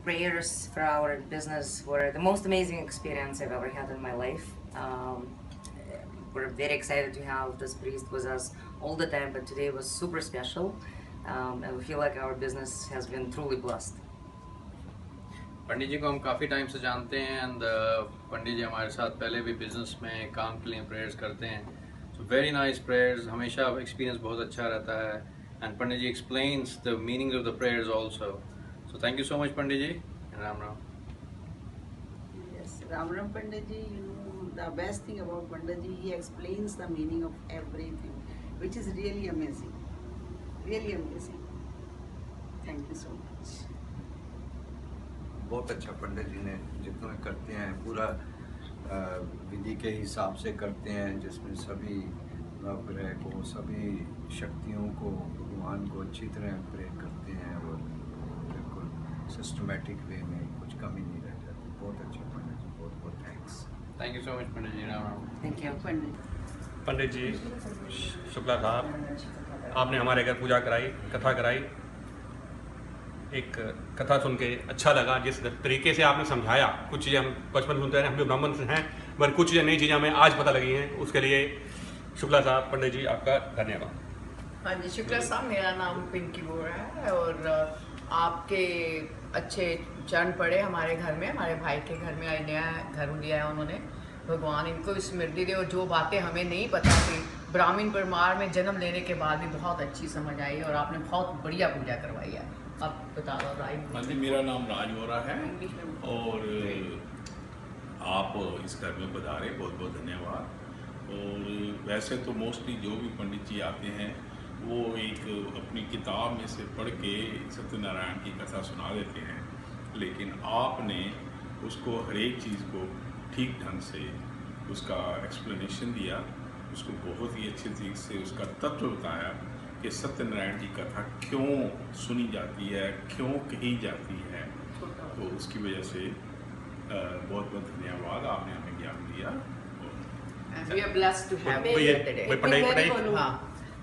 prayers for our business were the most amazing experience I've ever had in my life. We're very excited to have this priest with us all the time, but today was super special, and we feel like our business has been truly blessed. पंडित जी को हम काफ़ी time से जानते हैं and Pandit जी हमारे साथ पहले भी बिजनेस में काम के लिए प्रेयर्स करते हैं. सो वेरी नाइस प्रेयर्स, हमेशा एक्सपीरियंस बहुत अच्छा रहता है and Pandit ji explains the meaning of the prayers also. So thank you so much Pandit ji. Ram Ram. Yes, Ram Ram Pandit ji, the best thing about Pandit ji, he explains the meaning of everything, which is really amazing. Really amazing. Thank you so much. बहुत अच्छा पंडित जी ने जितना करते हैं पूरा विधि के हिसाब से करते हैं, जिसमें सभी नवग्रह को, सभी शक्तियों को, भगवान को अच्छी तरह प्रे करते हैं और बिल्कुल सिस्टमेटिक वे में कुछ कमी नहीं रह जाती. बहुत अच्छा पंडित जी, बहुत बहुत thanks. Thank you so much Pandit ji. Ram Ram. Thank you. Pandit ji Shukla साहब, आपने हमारे घर पूजा कराई, कथा कराई. एक कथा सुन के अच्छा लगा. जिस तरीके से आपने समझाया, कुछ चीज़ें हम बचपन सुनते हैं, हम भी ब्राह्मण से हैं, मगर कुछ चीज़ें नई चीज़ें हमें आज पता लगी हैं. उसके लिए शुक्ला साहब, पंडित जी आपका धन्यवाद. हाँ जी, शुक्ला साहब, मेरा नाम पिंकी बोरा है और आपके अच्छे चरण पड़े हमारे घर में. हमारे भाई के घर में नया घर लिया है उन्होंने. भगवान इनको स्मृति दे और जो बातें हमें नहीं पता थी, ब्राह्मण परिवार में जन्म लेने के बाद भी बहुत अच्छी समझ आई और आपने बहुत बढ़िया पूजा करवाई है. आप बता दो राय. हाँ जी, मेरा नाम राज बोरा है और आप इस घर में पधारे, बहुत बहुत धन्यवाद. और वैसे तो मोस्टली जो भी पंडित जी आते हैं वो एक अपनी किताब में से पढ़ के सत्यनारायण की कथा सुना देते हैं, लेकिन आपने उसको हर एक चीज़ को ठीक ढंग से उसका एक्सप्लेनेशन दिया, उसको बहुत ही अच्छे तरीके से उसका तत्व बताया कि सत्यनारायण की कथा क्यों सुनी जाती है, क्यों कही जाती है. तो उसकी वजह से बहुत बहुत धन्यवाद, आपने हमें ज्ञान दिया. We are blessed to have you here today.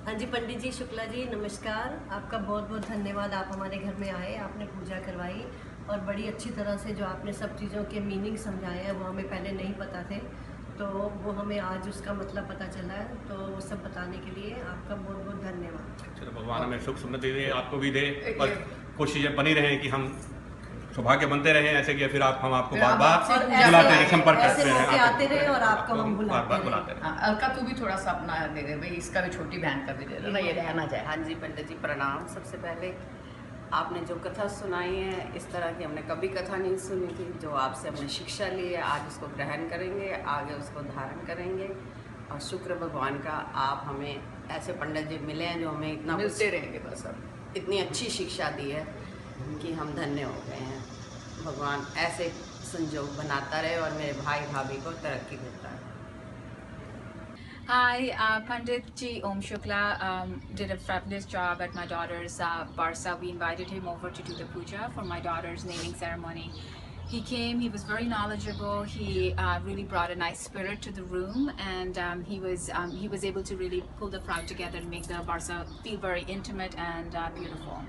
हाँ जी, पंडित जी शुक्ला जी नमस्कार. आपका बहुत बहुत धन्यवाद. आप हमारे घर में आए, आपने पूजा करवाई और बड़ी अच्छी तरह से जो आपने सब चीज़ों के मीनिंग समझाए हैं वो हमें पहले नहीं पता थे, तो वो हमें आज उसका मतलब पता चला है. तो वो सब बताने के लिए आपका बहुत बहुत धन्यवाद. चलो भगवान हमें सुख समृद्धि दे, आपको भी दे और कोशिशें बनी रहें कि हम सौभाग्य बनते रहें ऐसे कि फिर हम आपको बार बार बुलाते रहें, संपर्क करते रहें, आते रहे और आपको हम बुलाते रहें. अलका तू भी थोड़ा सा अपना दे दे भाई, इसका भी छोटी बहन का भी दे दे ना, ये रहना चाहिए. हाँ जी पंडित जी प्रणाम. सबसे पहले आपने जो कथा सुनाई है, इस तरह की हमने कभी कथा नहीं सुनी थी. जो आपसे हमने शिक्षा ली है, आज उसको ग्रहण करेंगे, आगे उसको धारण करेंगे. और शुक्र भगवान का आप हमें ऐसे पंडित जी मिले हैं जो हमें इतना मिलते रहेंगे बस. अब इतनी अच्छी शिक्षा दी है कि हम धन्य हो गए हैं. भगवान ऐसे संजोग बनाता रहे और मेरे भाई भाभी को तरक्की देता है. Hi, Pandit Ji Om Shukla did a fabulous job at my daughter's Barsa. We invited him over to do the puja for my daughter's naming ceremony. He came, he was very knowledgeable, he really brought a nice spirit to the room, and he was able to really pull the crowd together and make the Barsa feel very intimate and beautiful.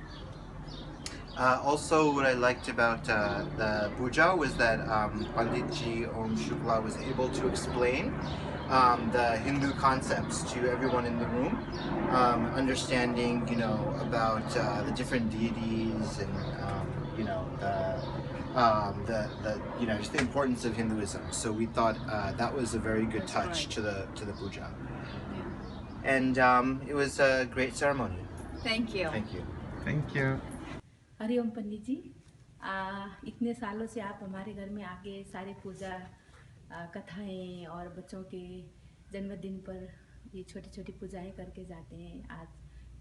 Also, what I liked about the puja was that Pandit Ji Om Shukla was able to explain the Hindu concepts to everyone in the room, understanding, about the different deities and, just the importance of Hinduism. So we thought that was a very good touch to the puja, and it was a great ceremony. Thank you. Thank you. Thank you. Hariom पंडित जी, इतने सालों से आप हमारे घर में आके सारी पूजा कथाएं और बच्चों के जन्मदिन पर ये छोटी छोटी पूजाएं करके जाते हैं. आज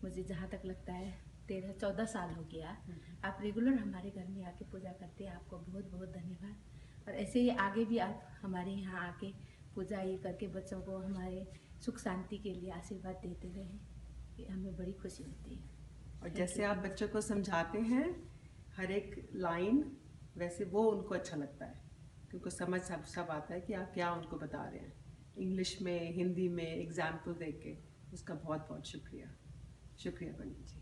मुझे जहाँ तक लगता है 13-14 साल हो गया आप रेगुलर हमारे घर में आके पूजा करते हैं. आपको बहुत बहुत धन्यवाद. और ऐसे ही आगे भी आप हमारे यहाँ आके पूजा ये करके बच्चों को हमारे सुख शांति के लिए आशीर्वाद देते रहें, कि हमें बड़ी खुशी होती है. और जैसे आप बच्चों को समझाते हैं हर एक लाइन, वैसे वो उनको अच्छा लगता है, क्योंकि समझ सब आता है कि आप क्या उनको बता रहे हैं. इंग्लिश में, हिंदी में एग्जाम्पल दे के, उसका बहुत बहुत शुक्रिया. शुक्रिया पंडित जी.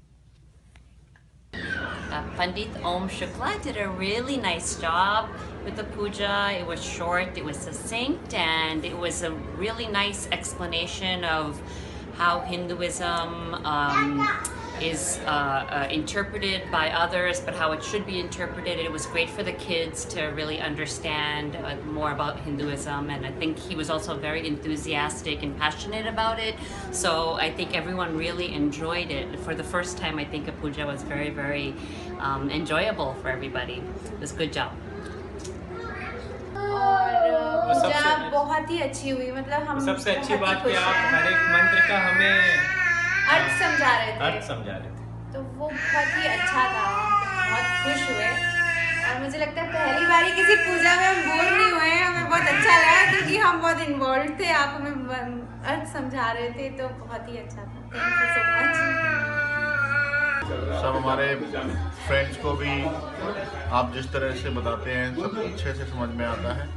Pandit Om Shukla did a really nice job with the puja. It was short, it was succinct, and it was a really nice explanation of how Hinduism is interpreted by others, but how it should be interpreted. It was great for the kids to really understand more about Hinduism, and I think he was also very enthusiastic and passionate about it. So I think everyone really enjoyed it. For the first time, I think a puja was very, very enjoyable for everybody. It was a good job. और पूजा बहुत ही अच्छी हुई, मतलब हम सबसे अच्छी बात कि आप हर एक मंत्र का हमें अर्थ समझा रहे थे, तो वो बहुत ही अच्छा था, बहुत खुश हुए। और मुझे लगता है पहली बारी किसी पूजा में हम बोर नहीं हुए, हमें बहुत अच्छा लगा क्योंकि हम बहुत इन्वॉल्व थे, आप हमें अर्थ समझा रहे थे, तो बहुत ही अच्छा था। Thank you so much. सब हमारे फ्रेंड्स को भी आप जिस तरह से बताते हैं सब अच्छे से समझ में आता है।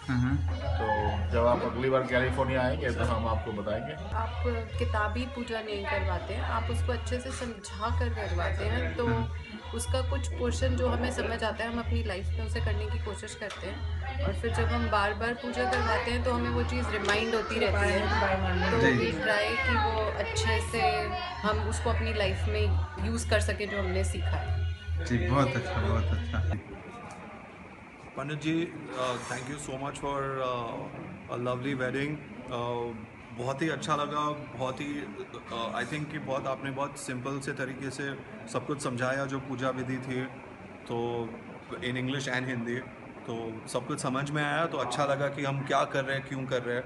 तो जब आप अगली बार कैलिफोर्निया आएंगे तो हम आपको बताएंगे। आप किताबी पूजा नहीं करवाते हैं, आप उसको अच्छे से समझा कर करवाते हैं, तो उसका कुछ पोर्शन जो हमें समझ आता है हम अपनी लाइफ में उसे करने की कोशिश करते हैं, और फिर जब हम बार बार पूजा करवाते हैं तो हमें वो चीज़ रिमाइंड होती रहती है, तो वी ट्राई कि वो अच्छे से हम उसको अपनी लाइफ में यूज़ कर सकें जो हमने सीखा है। जी बहुत अच्छा, बहुत अच्छा। Pandit ji, thank you so much for a lovely wedding. बहुत ही अच्छा लगा, बहुत ही आई थिंक कि बहुत आपने बहुत सिंपल से तरीके से सब कुछ समझाया जो पूजा विधि थी, तो इन इंग्लिश एंड हिंदी, तो सब कुछ समझ में आया, तो अच्छा लगा कि हम क्या कर रहे हैं, क्यों कर रहे हैं।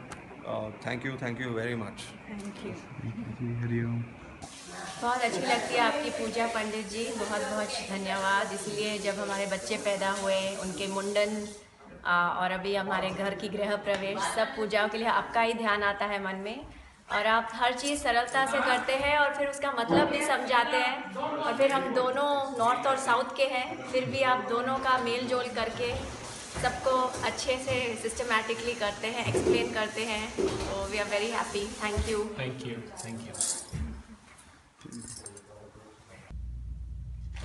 Thank you very much. Thank you. Hariom. बहुत अच्छी लगती है आपकी पूजा पंडित जी, बहुत बहुत धन्यवाद। इसलिए जब हमारे बच्चे पैदा हुए, उनके मुंडन और अभी हमारे घर की गृह प्रवेश, सब पूजाओं के लिए आपका ही ध्यान आता है मन में, और आप हर चीज़ सरलता से करते हैं और फिर उसका मतलब भी समझाते हैं। और फिर हम दोनों नॉर्थ और साउथ के हैं, फिर भी आप दोनों का मेल जोल करके सबको अच्छे से सिस्टमैटिकली करते हैं, एक्सप्लेन करते हैं, तो we are very happy. Thank you. Thank you, thank you.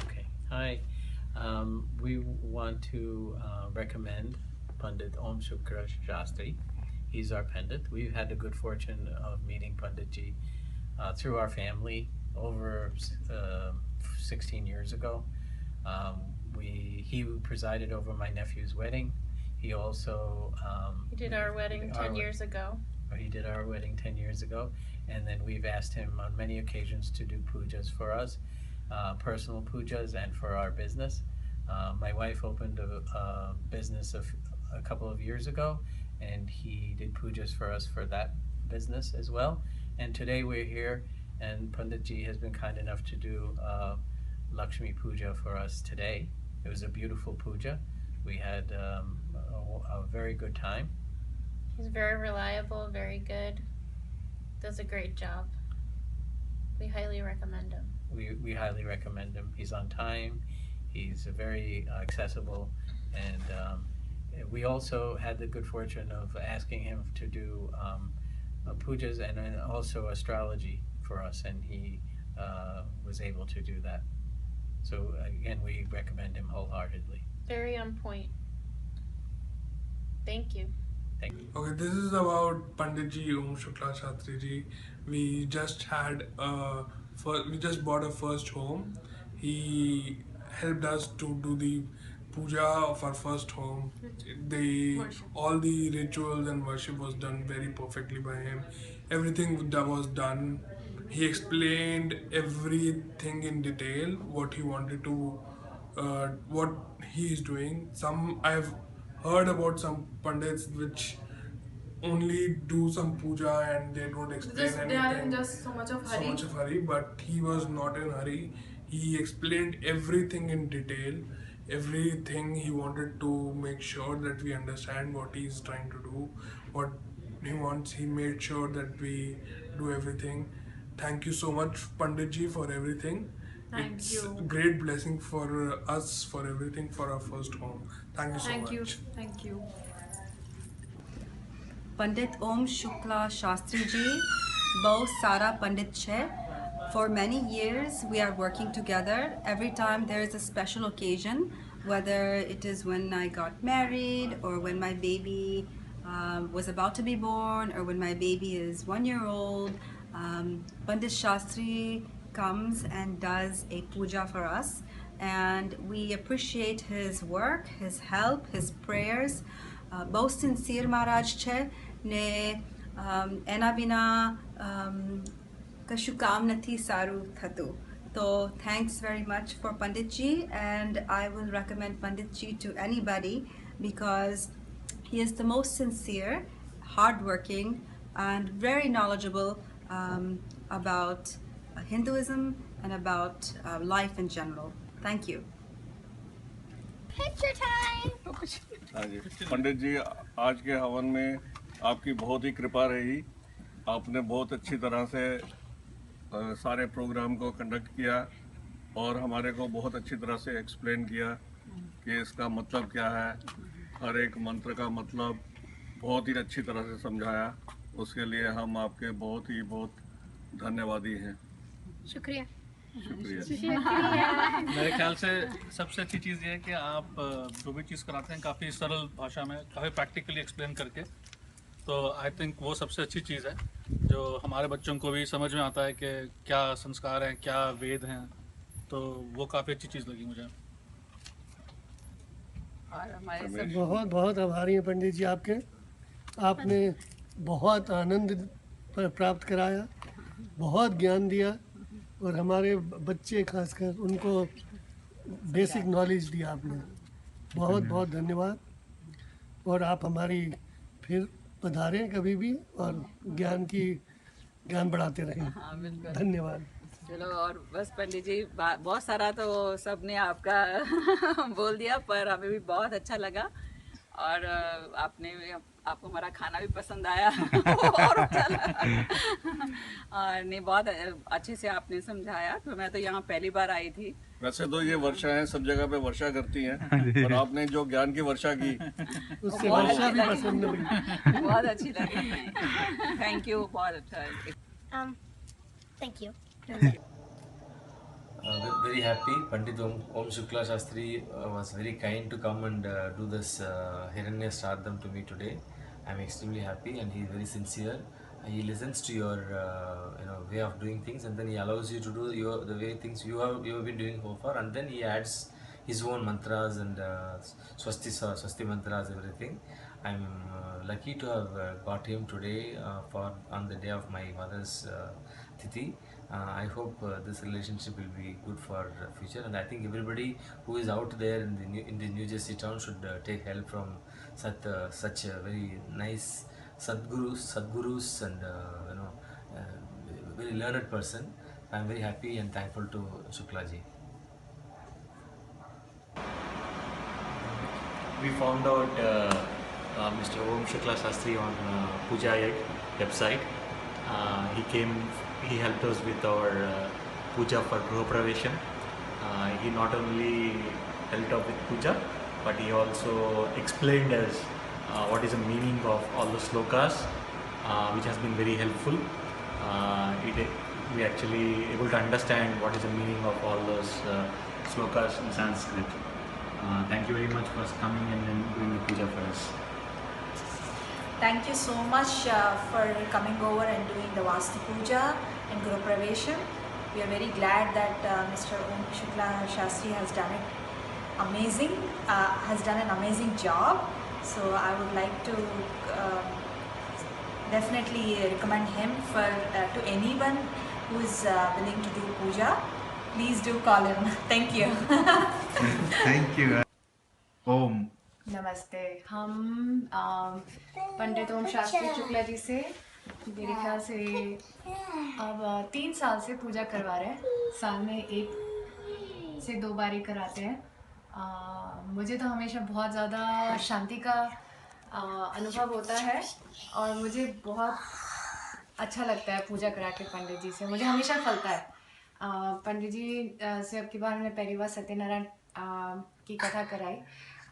Okay, hi. We want to recommend Pandit Om Shukla Shastri. He's our Pandit. We've had the good fortune of meeting Pandit Ji through our family over 16 years ago. He presided over my nephew's wedding. He also He did our wedding 10 years ago. He did our wedding 10 years ago, and then we've asked him on many occasions to do pujas for us, personal pujas, and for our business. My wife opened a business a couple of years ago, and he did pujas for us for that business as well. And today we're here, and Pandit Ji has been kind enough to do Lakshmi Puja for us today. It was a beautiful puja. We had a very good time. He's very reliable, very good, does a great job. We highly recommend him. We highly recommend him. He's on time, he's very accessible, and we also had the good fortune of asking him to do pujas and then also astrology for us, and he was able to do that. So again, we recommend him wholeheartedly. Very on point. Thank you. Okay, this is about Pandit Ji Om Shukla Shastri Ji. We just bought a first home. He helped us to do the puja of our first home. All the rituals and worship was done very perfectly by him. Everything that was done, he explained everything in detail, what he wanted to, what he is doing. I've heard about some pandits which only do some puja and they don't explain anything. They are in just so much of hurry. But he was not in hurry. He explained everything in detail, everything. He wanted to make sure that we understand what he is trying to do, what he wants. He made sure that we do everything. Thank you so much, Pandit Ji, for everything. Thank you. It's a great blessing for us, for everything, for our first home. Thank you so much. Thank you. पंडित ओम शुक्ला शास्त्री जी बहुत सारा पंडित है For many years, we are working together. Every time there is a special occasion, whether it is when I got married or when my baby was about to be born or when my baby is 1 year old, Pandit Shastri comes and does a puja for us. And we appreciate his work, his help, his prayers. बहुत sincere Maharaj છે ને એના बिना કશું કામ નથી સારું થતું. So thanks very much for Pandit Ji, and I will recommend Pandit Ji to anybody because he is the most sincere, hardworking, and very knowledgeable about Hinduism and about life in general. Thank you. Picture time. हाँ जी, पंडित जी आज के हवन में आपकी बहुत ही कृपा रही. आपने बहुत अच्छी तरह से सारे प्रोग्राम को कंडक्ट किया और हमारे को बहुत अच्छी तरह से एक्सप्लेन किया कि इसका मतलब क्या है. हर एक मंत्र का मतलब बहुत ही अच्छी तरह से समझाया. उसके लिए हम आपके बहुत धन्यवादी हैं. शुक्रिया. मेरे ख्याल से सबसे अच्छी चीज़ ये है कि आप जो भी चीज़ कराते हैं काफ़ी सरल भाषा में, काफ़ी प्रैक्टिकली एक्सप्लेन करके. तो आई थिंक वो सबसे अच्छी चीज़ है जो हमारे बच्चों को भी समझ में आता है कि क्या संस्कार हैं, क्या वेद हैं. तो वो काफ़ी अच्छी चीज़ लगी मुझे. बहुत आभारी हैं पंडित जी आपके. आपने बहुत आनंद प्राप्त कराया, बहुत ज्ञान दिया और हमारे बच्चे खासकर उनको बेसिक नॉलेज दिया आपने. बहुत धन्यवाद. और आप हमारी फिर पधारें कभी भी और ज्ञान बढ़ाते रहें. हाँ बिल्कुल. धन्यवाद. चलो और बस पंडित जी बहुत सारा तो सबने आपका बोल दिया, पर हमें भी बहुत अच्छा लगा और आपको हमारा खाना भी पसंद आया और अच्छा लगा. और नहीं बहुत अच्छे से आपने समझाया. तो मैं तो यहाँ पहली बार आई थी. वैसे तो ये वर्षा है, सब जगह पे वर्षा करती हैं और आपने जो ज्ञान की वर्षा की उससे वर्षा भी पसंद लगी. बहुत अच्छी लगी. Thank you. बहुत अच्छा. Thank you. Very happy. Pandit Om Shukla Shastri was very kind to come and do this Hiranya Shraddham to me today. I'm extremely happy, and he's very sincere. He listens to your way of doing things, and then he allows you to do the way things you have been doing so far, and then he adds his own mantras and swasti mantras, everything. I'm lucky to have got him today on the day of my mother's Tithi. I hope this relationship will be good for future, and I think everybody who is out there in the New Jersey town should take help from such a very nice Sadgurus and very learned person. I'm very happy and thankful to Shukla ji. We found out Mr. Om Shukla Shastri on Puja website. He helped us with our puja for Gruha Pravesham. He not only helped out with puja, but he also explained us what is the meaning of all the slokas, which has been very helpful. We actually able to understand what is the meaning of all those slokas in Sanskrit. Thank you very much for coming and doing the puja for us. Thank you so much for coming over and doing the Vastu Puja and Guru Pravesham. We are very glad that Mr. Om Shukla Shastri has done an amazing job. So I would like to definitely recommend him to anyone who is willing to do puja. Please do call him. Thank you. Thank you. Om. नमस्ते. हम पंडित ओम शास्त्री शुक्ला जी से मेरे ख्याल से अब 3 साल से पूजा करवा रहे हैं. साल में 1 से 2 बार ही कराते हैं. मुझे तो हमेशा बहुत ज़्यादा शांति का अनुभव होता है और मुझे बहुत अच्छा लगता है पूजा करा के पंडित जी से. मुझे हमेशा फलता है. पंडित जी से अब की बार हमने पहली बार सत्यनारायण की कथा कराई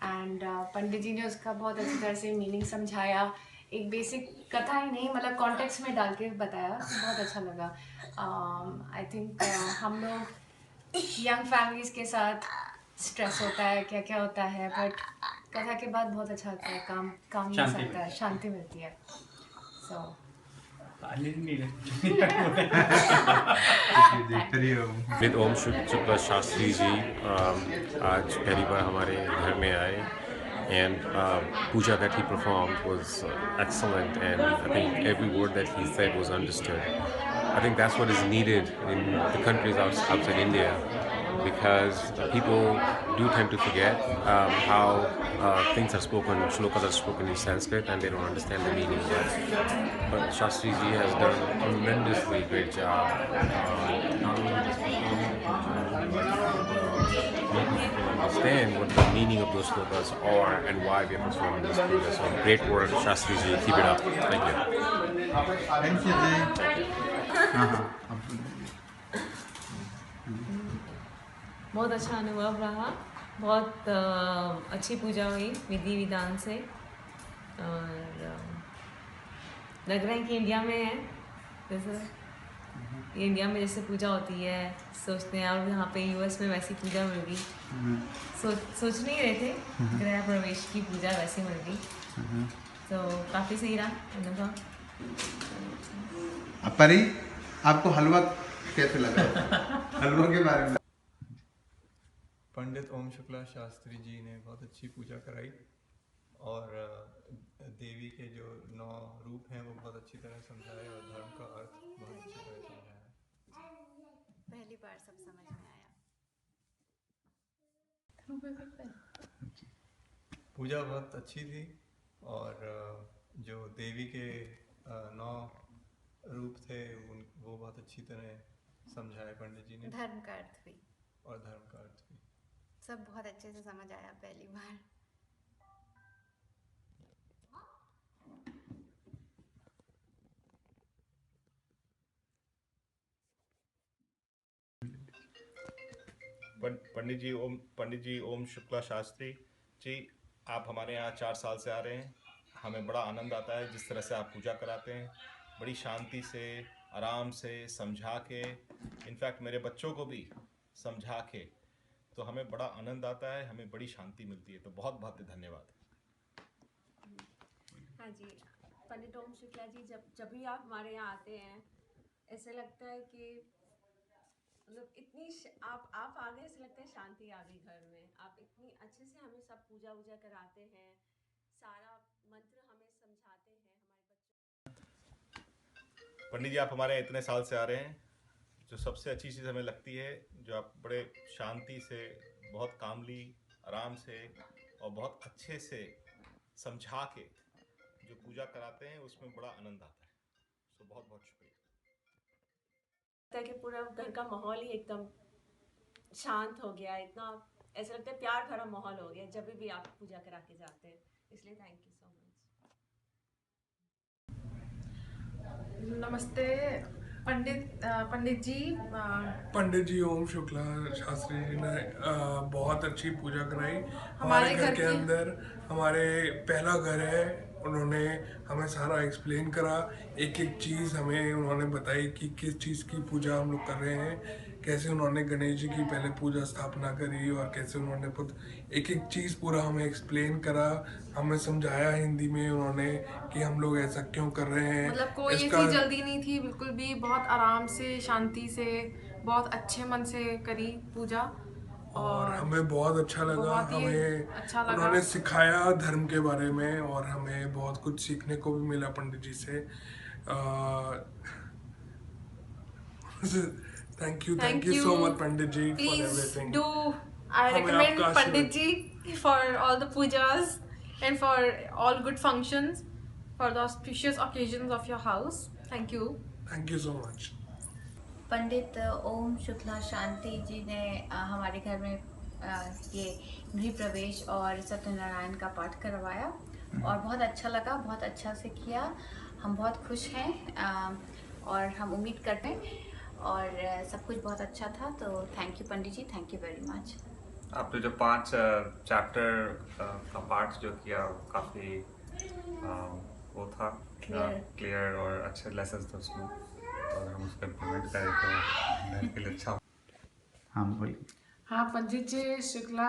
एंड पंडित जी ने उसका बहुत अच्छी तरह से मीनिंग समझाया. एक बेसिक कथा ही नहीं मतलब कॉन्टेक्स्ट में डाल के बताया, बहुत अच्छा लगा। आई थिंक हम लोग यंग फैमिलीज के साथ स्ट्रेस होता है, क्या क्या होता है, बट कथा के बाद बहुत अच्छा लगता है, काम मिल सकता है, शांति मिलती है। सो विद ओम शुक्ला शास्त्री जी आज पहली बार हमारे घर में आए and puja that he performed was excellent, and I think every word that he said was understood. I think that's what is needed in the countries outside India, because people do tend to forget how things are spoken, shlokas are spoken in Sanskrit, and they don't understand the meaning. But Shastri ji has done a tremendously great job, not only just understand what the meaning of those shlokas are and why we are performing this puja. So great work, Shastri ji. Keep it up. Thank you. Thank you ji. बहुत अच्छा अनुभव रहा, बहुत अच्छी पूजा हुई विधि विधान से, और लग रहा है कि इंडिया में है, जैसे इंडिया में जैसे पूजा होती है सोचते हैं, और यहाँ पे यूएस में वैसी पूजा मिल गई, सोच नहीं रहे थे गृह प्रवेश की पूजा वैसी मिल गई, तो काफ़ी सही रहा अनुभव। परी, आपको हलवा कैसे लगा? हलवा के बारे में। पंडित ओम शुक्ला शास्त्री जी ने बहुत अच्छी पूजा कराई, और देवी के जो 9 रूप हैं वो बहुत अच्छी तरह समझाए, और धर्म का अर्थ बहुत अच्छी तरह समझाया। पहली बार सब समझ में आया। पूजा बहुत अच्छी थी, और जो देवी के 9 रूप थे वो बहुत अच्छी तरह समझाए पंडित जी ने। धर्म का अर्थ भी, और धर्म का अर्थ भी सब बहुत अच्छे से समझ आया पहली बार। पंडित जी ओम शुक्ला शास्त्री जी, आप हमारे यहाँ 4 साल से आ रहे हैं। हमें बड़ा आनंद आता है जिस तरह से आप पूजा कराते हैं, बड़ी शांति से, आराम से समझा के, इनफैक्ट मेरे बच्चों को भी समझा के, तो हमें बड़ा आनंद आता है, हमें बड़ी शांति मिलती है। तो बहुत बहुत धन्यवाद। हाँ जी, पंडित ओम शुक्ला जी, जब भी आप हमारे यहाँ आते हैं ऐसे लगता है कि मतलब इतनी आप आ गए, ऐसे लगता है शांति आ गई घर में। आप इतनी अच्छे से हमें सब पूजा वूजा कराते हैं, सारा मंत्र हमें समझाते हैं हमारे बच्चों। पंडित जी, आप हमारे यहाँ इतने साल से आ रहे हैं, जो सबसे अच्छी चीज़ हमें लगती है, जो आप बड़े शांति से, बहुत कामली, आराम से और बहुत अच्छे से समझा के जो पूजा कराते हैं, उसमें बड़ा आनंद आता है। तो बहुत बहुत शुक्रिया। कि पूरा घर का माहौल ही एकदम शांत हो गया, इतना ऐसा लगता है प्यार भरा माहौल हो गया जब भी आप पूजा करा के जाते हैं, इसलिए थैंक यू सो मच। नमस्ते पंडित जी ओम शुक्ला शास्त्री जी ने बहुत अच्छी पूजा कराई हमारे घर के अंदर। हमारे पहला घर है, उन्होंने हमें सारा एक्सप्लेन करा, एक एक चीज़ हमें उन्होंने बताई कि किस चीज़ की पूजा हम लोग कर रहे हैं, कैसे उन्होंने गणेश जी की पहले पूजा स्थापना करी और कैसे उन्होंने खुद एक एक चीज़ पूरा हमें एक्सप्लेन करा, हमें समझाया हिंदी में उन्होंने कि हम लोग ऐसा क्यों कर रहे हैं। मतलब कोई ऐसी जल्दी नहीं थी, बिल्कुल भी बहुत आराम से, शांति से, बहुत अच्छे मन से करी पूजा, और हमें बहुत अच्छा लगा। हमें अच्छा लगा। उन्होंने सिखाया धर्म के बारे में, और हमें बहुत कुछ सीखने को भी मिला पंडित जी से। Thank you so much Pandit ji for everything. I recommend Pandit ji for all the pujas and for all good functions, for the auspicious occasions of your house. Thank you. Thank you so much. पंडित ओम शुक्ला शांति जी ने हमारे घर में ये गृह प्रवेश और सत्यनारायण का पाठ करवाया और बहुत अच्छा लगा, बहुत अच्छा से किया। हम बहुत खुश हैं और हम उम्मीद करते हैं और सब कुछ बहुत अच्छा था। तो thank you Pandit ji, thank you very much. आपने जो 5 चैप्टर का पाठ जो किया काफ़ी वो था क्लियर और अच्छे लेसन थे उसमें, और हम उसको इम्प्लीमेंट करें तो घर के लिए अच्छा। हाँ बोलिए। हाँ, Pandit Ji Shukla,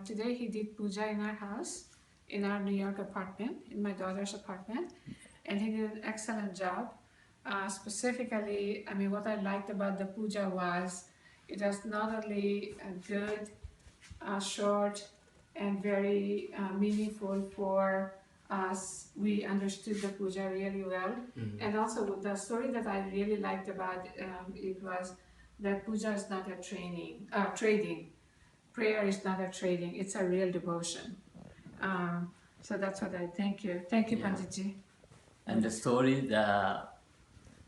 today he did puja in our house, in our New York apartment, in my daughter's apartment, and he did an excellent job. Specifically, I mean, what I liked about the puja was it was not only good, short, and very meaningful for us. We understood the puja really well, and also the story that I really liked about it was that puja is not a trading. Prayer is not a trading. It's a real devotion. So that's what I thank you. Thank you, Pandit Ji. And the story, the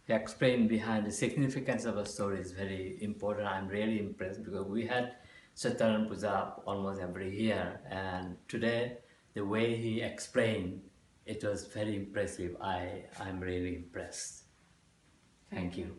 explain behind the significance of the story is very important. I'm really impressed because we had Satyanan Puja almost every year, and today the way he explained it was very impressive. I'm really impressed. Thank you.